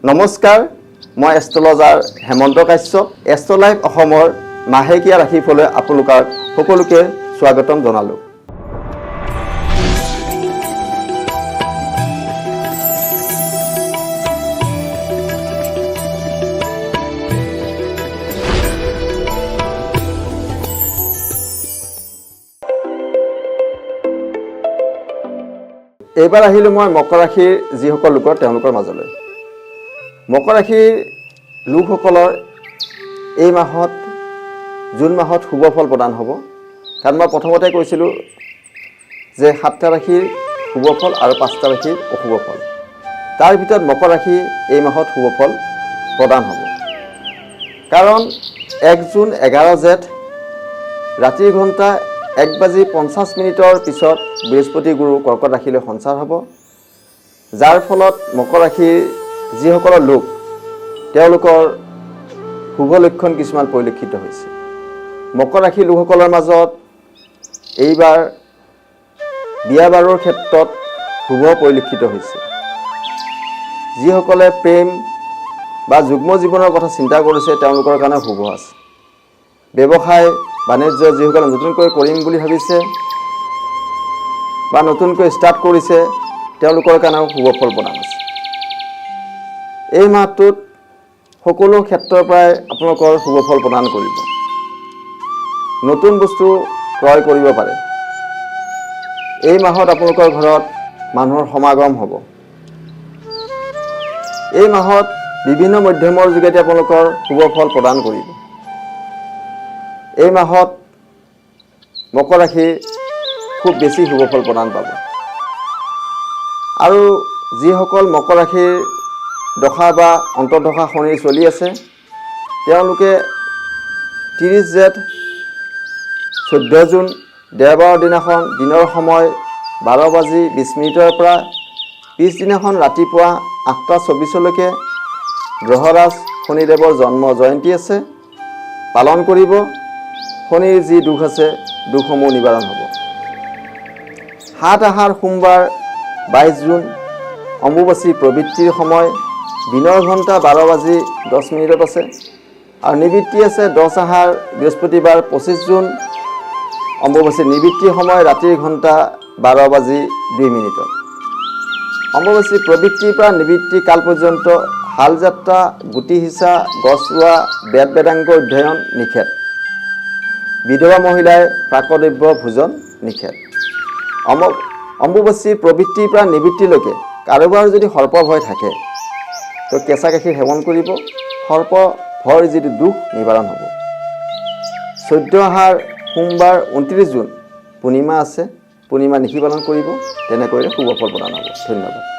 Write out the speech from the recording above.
নমস্কাৰ, মই astrologer Hemanta Kashyap. Astro live অসমৰ মাহেকীয়া ৰাশিফললৈ আপোনালোকক সকলোকে স্বাগতম জনালোঁ। এইবাৰ আহিলোঁ মই মকৰ ৰাশিৰ যিসকল লোকৰ তেওঁলোকৰ মাজলৈ। মকৰ ৰাশিৰ লোকসকলৰ এই মাহত জুন মাহত শুভ ফল প্ৰদান হ'ব। কাৰণ মই প্ৰথমতে কৈছিলোঁ যে 7টা ৰাশিৰ শুভ ফল আৰু 5টা ৰাশিৰ অশুভ ফল। তাৰ ভিতৰত মকৰ ৰাশি এই মাহত শুভ ফল প্ৰদান হ'ব। কাৰণ 1 জুন 11 জেঠ ৰাতিৰ ঘণ্টা 1:50 পিছত বৃহস্পতি গুৰু কৰ্কট ৰাশিলৈ সঞ্চাৰ হ'ব, যাৰ ফলত মকৰ ৰাশিৰ যিসকলৰ লোক তেওঁলোকৰ শুভ লক্ষণ কিছুমান পৰিলক্ষিত হৈছে। মকৰ ৰাশিৰ লোকসকলৰ মাজত এইবাৰ বিয়া বাৰুৰ ক্ষেত্ৰত শুভ পৰিলক্ষিত হৈছে। যিসকলে প্ৰেম বা যুগ্ম জীৱনৰ কথা চিন্তা কৰিছে তেওঁলোকৰ কাৰণে শুভ আছে। ব্যৱসায় বাণিজ্য যিসকলে নতুনকৈ কৰিম বুলি ভাবিছে বা নতুনকৈ ষ্টাৰ্ট কৰিছে তেওঁলোকৰ কাৰণেও শুভ ফল প্ৰদান আছে। এই মাহটোত সকলো ক্ষেত্ৰৰ পৰাই আপোনালোকৰ শুভ ফল প্ৰদান কৰিব। নতুন বস্তু ক্ৰয় কৰিব পাৰে। এই মাহত আপোনালোকৰ ঘৰত মানুহৰ সমাগম হ'ব। এই মাহত বিভিন্ন মাধ্যমৰ যোগেদি আপোনালোকৰ শুভ ফল প্ৰদান কৰিব। এই মাহত মকৰ ৰাশি খুব বেছি শুভ ফল প্ৰদান পাব। আৰু যিসকল মকৰ ৰাশিৰ দশা বা অন্তৰ্দশা শনি চলি আছে তেওঁলোকে 30 জেঠ 14 জুন দেওবাৰৰ দিনাখন দিনৰ সময় 12:20 পৰা পিছদিনাখন ৰাতিপুৱা 8:24লৈকে গ্ৰহৰাজ শনিদেৱৰ জন্ম জয়ন্তী আছে, পালন কৰিব। শনিৰ যি দুখ আছে দুখসমূহ নিবাৰণ হ'ব। 7 আহাৰ সোমবাৰ 22 জুন অম্বুবাচী প্ৰবৃত্তিৰ সময় দিনৰ ঘণ্টা 12:10 আছে আৰু নিবৃত্তি আছে 10 আহাৰ বৃহস্পতিবাৰ 25 জুন অম্বুবাচীৰ নিবৃত্তিৰ সময় ৰাতিৰ ঘণ্টা 12:02। অম্বুবাচী প্ৰবৃত্তিৰ পৰা নিবৃত্তি কাল পৰ্যন্ত হাল যাত্ৰা, গুটি সিঁচা, গছ ৰোৱা, বেদ বেদাংগ অধ্যয়ন নিষেধ। বিধৱা মহিলাই প্ৰাকদ্ৰব্য ভোজন নিষেধ। অম্বুবাচী প্ৰবৃত্তিৰ পৰা নিবৃত্তিলৈকে কাৰোবাৰ যদি সৰ্প ভয় থাকে তো কেঁচা গাখীৰ সেৱন কৰিব। সৰ্প ভয়ৰ যিটো দুখ নিবাৰণ হ'ব। 14 আহাৰ সোমবাৰ 29 জুন পূৰ্ণিমা আছে, পূৰ্ণিমা নিশি পালন কৰিব। তেনেকৈ শুভ ফল প্ৰদান হ'ব। ধন্যবাদ।